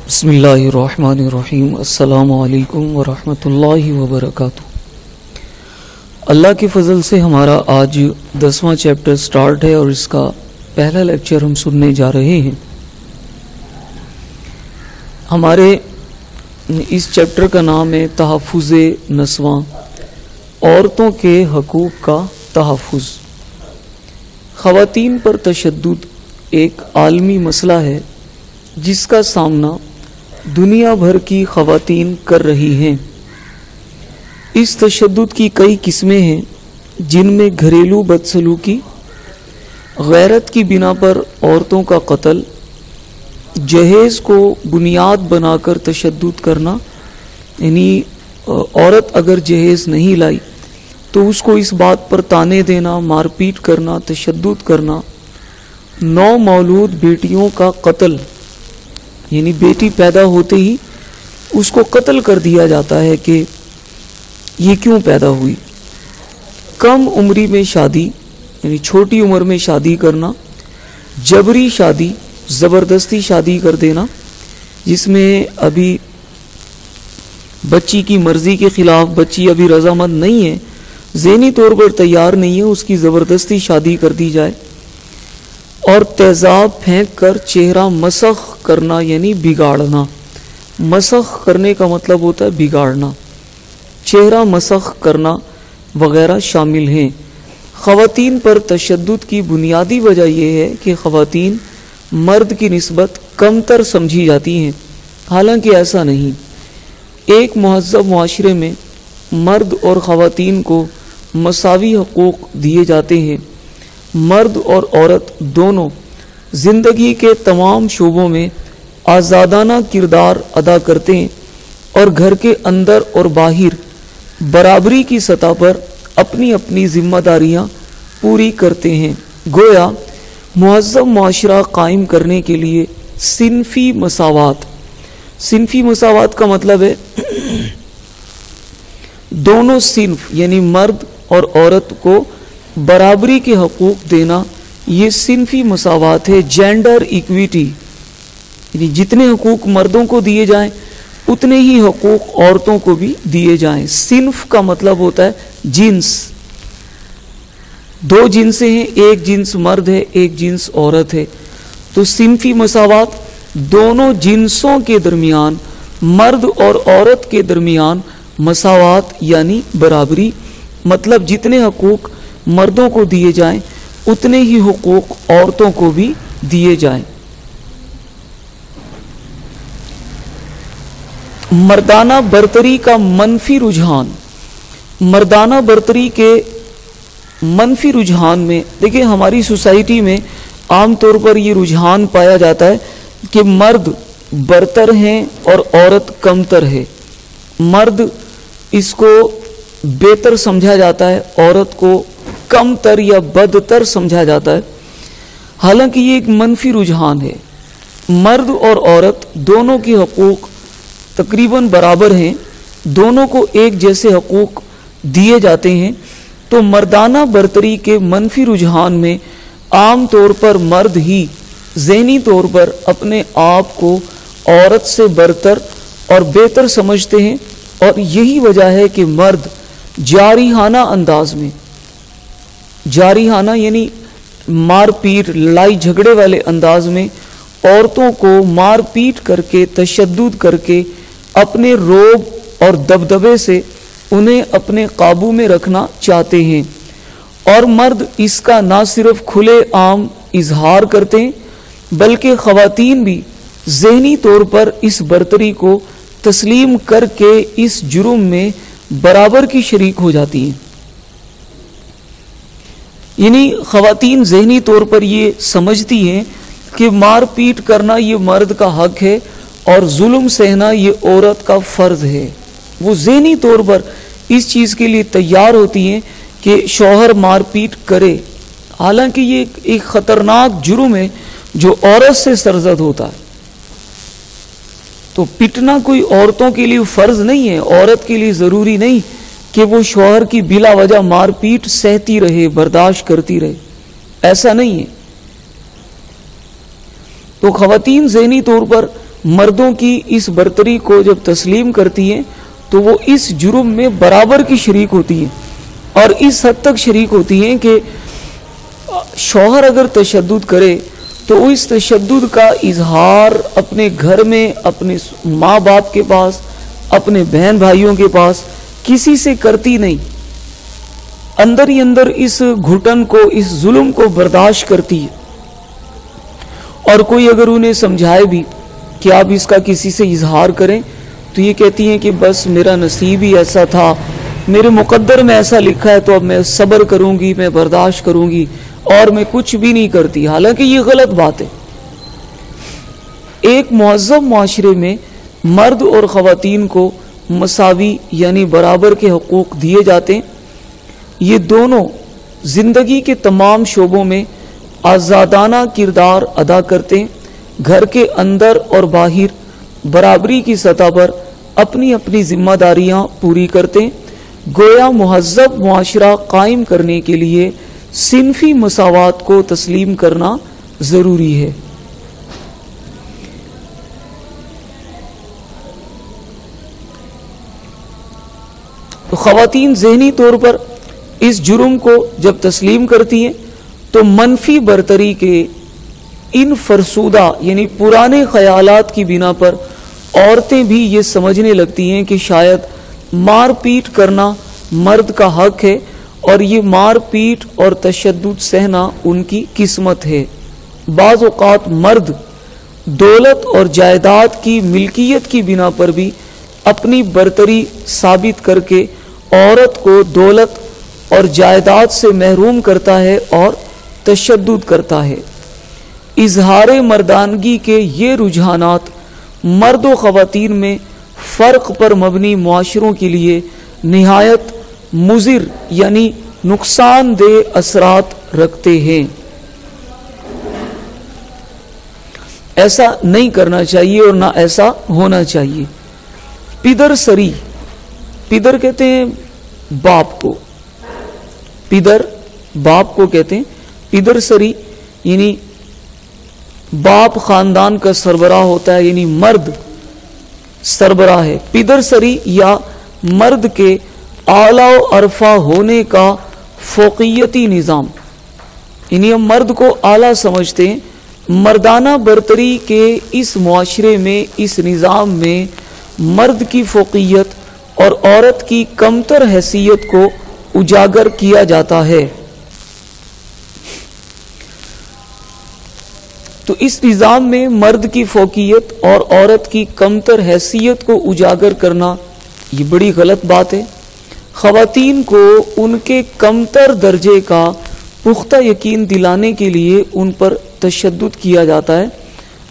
بسم اللہ الرحمن الرحیم۔ السلام علیکم ورحمۃ اللہ وبرکاتہ۔ اللہ کے فضل سے ہمارا آج 10واں چیپٹر سٹارٹ ہے اور اس کا پہلا لیکچر ہم سننے جا رہے ہیں۔ ہمارے اس چیپٹر کا نام ہے تحفظ نسواں، عورتوں کے حقوق کا تحفظ۔ خواتین پر تشدد ایک عالمی مسئلہ ہے جس کا سامنا دنیا بھر کی خواتین کر رہی ہیں۔ اس تشدد کی کئی قسمیں ہیں جن میں گھریلو بدسلوکی، غیرت کی بنا پر عورتوں کا قتل، جہیز کو بنیاد بنا کر تشدد کرنا، یعنی عورت اگر جہیز نہیں لائی تو اس کو اس بات پر طعنے دینا، مار پیٹ کرنا، تشدد کرنا، نو مولود بیٹیوں کا قتل، یعنی بیٹی پیدا ہوتے ہی اس کو قتل کر دیا جاتا ہے کہ یہ کیوں پیدا ہوئی۔ کم عمری میں شادی، یعنی چھوٹی عمر میں شادی کرنا، جبری شادی، زبردستی شادی کر دینا، جس میں ابھی بچی کی مرضی کے خلاف، بچی ابھی رضامند نہیں ہے، ذہنی طور پر تیار نہیں ہے، اس کی زبردستی شادی کر دی جائے، اور تیزاب پھینک کر چہرہ مسخ کرنا، یعنی بگاڑنا۔ مسخ کرنے کا مطلب ہوتا ہے بگاڑنا، چہرہ مسخ کرنا وغیرہ شامل ہیں۔ خواتین پر تشدد کی بنیادی وجہ یہ ہے کہ خواتین مرد کی نسبت کمتر سمجھی جاتی ہیں، حالانکہ ایسا نہیں۔ ایک مہذب معاشرے میں مرد اور خواتین کو مساوی حقوق دیے جاتے ہیں۔ مرد اور عورت دونوں زندگی کے تمام شعبوں میں آزادانہ کردار ادا کرتے ہیں اور گھر کے اندر اور باہر برابری کی سطح پر اپنی اپنی ذمہ داریاں پوری کرتے ہیں۔ گویا مہذب معاشرہ قائم کرنے کے لیے صنفی مساوات کا مطلب ہے دونوں صنف یعنی مرد اور عورت کو برابری کے حقوق دینا، یہ صنفی مساوات ہے۔ جینڈر ایکویٹی، یعنی جتنے حقوق مردوں کو دیے جائیں اتنے ہی حقوق عورتوں کو بھی دیے جائیں۔ صنف کا مطلب ہوتا ہے جنس، دو جنسیں ہیں، ایک جنس مرد ہے، ایک جنس عورت ہے، تو صنفی مساوات دونوں جنسوں کے درمیان، مرد اور عورت کے درمیان مساوات یعنی برابری، مطلب جتنے حقوق مردوں کو دیے جائیں اتنے ہی حقوق عورتوں کو بھی دیے جائیں۔ مردانہ برتری کا منفی رجحان۔ مردانہ برتری کے منفی رجحان میں دیکھیں، ہماری سوسائٹی میں عام طور پر یہ رجحان پایا جاتا ہے کہ مرد برتر ہیں اور عورت کمتر ہے۔ مرد اس کو بہتر سمجھا جاتا ہے، عورت کو کم تر یا بدتر سمجھا جاتا ہے، حالانکہ یہ ایک منفی رجحان ہے۔ مرد اور عورت دونوں کے حقوق تقریباً برابر ہیں، دونوں کو ایک جیسے حقوق دیے جاتے ہیں، تو مردانہ برتری کے منفی رجحان میں عام طور پر مرد ہی ذہنی طور پر اپنے آپ کو عورت سے برتر اور بہتر سمجھتے ہیں، اور یہی وجہ ہے کہ مرد جارحانہ انداز میں، جارحانہ یعنی مار پیٹ، لڑائی جھگڑے والے انداز میں عورتوں کو مار پیٹ کر کے، تشدد کر کے، اپنے رعب اور دبدبے سے انہیں اپنے قابو میں رکھنا چاہتے ہیں، اور مرد اس کا نہ صرف کھلے عام اظہار کرتے ہیں بلکہ خواتین بھی ذہنی طور پر اس برتری کو تسلیم کر کے اس جرم میں برابر کی شریک ہو جاتی ہیں۔ یعنی خواتین ذہنی طور پر یہ سمجھتی ہیں کہ مار پیٹ کرنا یہ مرد کا حق ہے اور ظلم سہنا یہ عورت کا فرض ہے۔ وہ ذہنی طور پر اس چیز کے لیے تیار ہوتی ہیں کہ شوہر مار پیٹ کرے، حالانکہ یہ ایک خطرناک جرم ہے جو عورت سے سرزد ہوتا ہے۔ تو پٹنا کوئی عورتوں کے لیے فرض نہیں ہے، عورت کے لیے ضروری نہیں کہ وہ شوہر کی بلا وجہ مار پیٹ سہتی رہے، برداشت کرتی رہے، ایسا نہیں ہے۔ تو خواتین ذہنی طور پر مردوں کی اس برتری کو جب تسلیم کرتی ہیں تو وہ اس جرم میں برابر کی شریک ہوتی ہیں، اور اس حد تک شریک ہوتی ہیں کہ شوہر اگر تشدد کرے تو وہ اس تشدد کا اظہار اپنے گھر میں، اپنے ماں باپ کے پاس، اپنے بہن بھائیوں کے پاس کسی سے کرتی نہیں، اندر ہی اندر اس گھٹن کو، اس ظلم کو برداشت کرتی ہے۔ اور کوئی اگر انہیں سمجھائے بھی کہ آپ اس کا کسی سے اظہار کریں تو یہ کہتی ہیں کہ بس میرا نصیب ہی ایسا تھا، میرے مقدر میں ایسا لکھا ہے تو اب میں صبر کروں گی، میں برداشت کروں گی، اور میں کچھ بھی نہیں کرتی۔ حالانکہ یہ غلط بات ہے۔ ایک مہذب معاشرے میں مرد اور خواتین کو مساوی یعنی برابر کے حقوق دیے جاتے ہیں۔ یہ دونوں زندگی کے تمام شعبوں میں آزادانہ کردار ادا کرتے ہیں، گھر کے اندر اور باہر برابری کی سطح پر اپنی اپنی ذمہ داریاں پوری کرتے ہیں۔ گویا مہذب معاشرہ قائم کرنے کے لیے صنفی مساوات کو تسلیم کرنا ضروری ہے۔ تو خواتین ذہنی طور پر اس جرم کو جب تسلیم کرتی ہیں تو منفی برتری کے ان فرسودہ یعنی پرانے خیالات کی بنا پر عورتیں بھی یہ سمجھنے لگتی ہیں کہ شاید مار پیٹ کرنا مرد کا حق ہے، اور یہ مار پیٹ اور تشدد سہنا ان کی قسمت ہے۔ بعض اوقات مرد دولت اور جائیداد کی ملکیت کی بنا پر بھی اپنی برتری ثابت کر کے عورت کو دولت اور جائیداد سے محروم کرتا ہے اور تشدد کرتا ہے۔ اظہار مردانگی کے یہ رجحانات مرد و خواتین میں فرق پر مبنی معاشروں کے لیے نہایت مضر یعنی نقصان دہ اثرات رکھتے ہیں۔ ایسا نہیں کرنا چاہیے اور نہ ایسا ہونا چاہیے۔ پدر سری، پدر کہتے ہیں باپ کو، پدر باپ کو کہتے ہیں، پدر سری یعنی باپ خاندان کا سربراہ ہوتا ہے، یعنی مرد سربراہ ہے۔ پدر سری یا مرد کے اعلیٰ و ارفع ہونے کا فوقیتی نظام، یعنی ہم مرد کو اعلیٰ سمجھتے ہیں۔ مردانہ برتری کے اس معاشرے میں، اس نظام میں مرد کی فوقیت اور عورت کی کمتر حیثیت کو اجاگر کیا جاتا ہے۔ تو اس نظام میں مرد کی فوقیت اور عورت کی کمتر حیثیت کو اجاگر کرنا یہ بڑی غلط بات ہے۔ خواتین کو ان کے کمتر درجے کا پختہ یقین دلانے کے لیے ان پر تشدد کیا جاتا ہے۔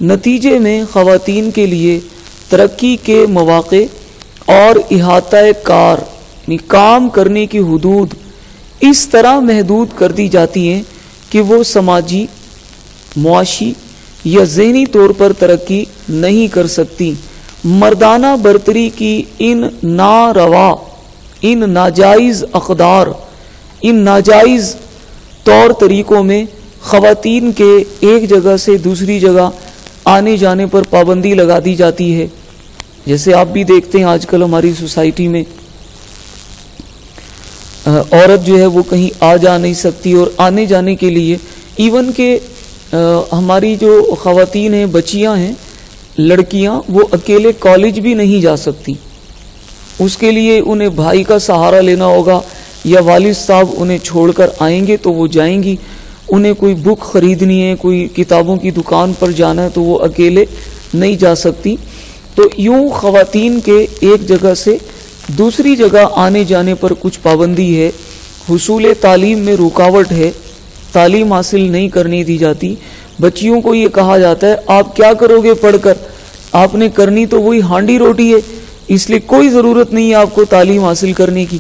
نتیجے میں خواتین کے لیے ترقی کے مواقع اور احاطہ کار یعنی کام کرنے کی حدود اس طرح محدود کر دی جاتی ہیں کہ وہ سماجی، معاشی یا ذہنی طور پر ترقی نہیں کر سکتی۔ مردانہ برتری کی ان ناروا، ان ناجائز اقدار، ان ناجائز طور طریقوں میں خواتین کے ایک جگہ سے دوسری جگہ آنے جانے پر پابندی لگا دی جاتی ہے۔ جیسے آپ بھی دیکھتے ہیں آج کل ہماری سوسائٹی میں عورت جو ہے وہ کہیں آ جا نہیں سکتی، اور آنے جانے کے لیے ایون کہ ہماری جو خواتین ہیں، بچیاں ہیں، لڑکیاں، وہ اکیلے کالج بھی نہیں جا سکتی۔ اس کے لیے انہیں بھائی کا سہارا لینا ہوگا، یا والد صاحب انہیں چھوڑ کر آئیں گے تو وہ جائیں گی۔ انہیں کوئی بک خریدنی ہے، کوئی کتابوں کی دکان پر جانا ہے تو وہ اکیلے نہیں جا سکتی۔ تو یوں خواتین کے ایک جگہ سے دوسری جگہ آنے جانے پر کچھ پابندی ہے۔ حصول تعلیم میں رکاوٹ ہے، تعلیم حاصل نہیں کرنے دی جاتی۔ بچیوں کو یہ کہا جاتا ہے آپ کیا کرو گے پڑھ کر، آپ نے کرنی تو وہی ہانڈی روٹی ہے، اس لیے کوئی ضرورت نہیں ہے آپ کو تعلیم حاصل کرنے کی۔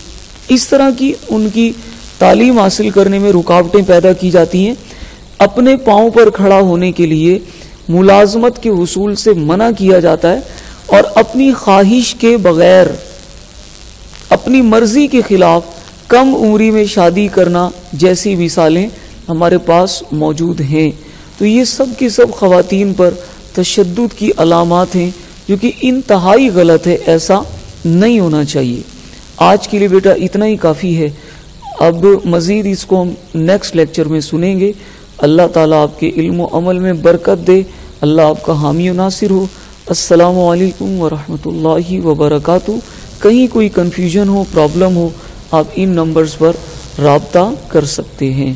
اس طرح کی ان کی تعلیم حاصل کرنے میں رکاوٹیں پیدا کی جاتی ہیں۔ اپنے پاؤں پر کھڑا ہونے کے لیے ملازمت کے حصول سے منع کیا جاتا ہے، اور اپنی خواہش کے بغیر، اپنی مرضی کے خلاف کم عمری میں شادی کرنا جیسی مثالیں ہمارے پاس موجود ہیں۔ تو یہ سب کی سب خواتین پر تشدد کی علامات ہیں جو کہ انتہائی غلط ہے، ایسا نہیں ہونا چاہیے۔ آج کے لیے بیٹا اتنا ہی کافی ہے، اب مزید اس کو ہم نیکسٹ لیکچر میں سنیں گے۔ اللہ تعالیٰ آپ کے علم و عمل میں برکت دے، اللہ آپ کا حامی و ناصر ہو۔ السلام علیکم ورحمۃ اللہ وبرکاتہ۔ کہیں کوئی کنفیوژن ہو، پرابلم ہو، آپ ان نمبرز پر رابطہ کر سکتے ہیں۔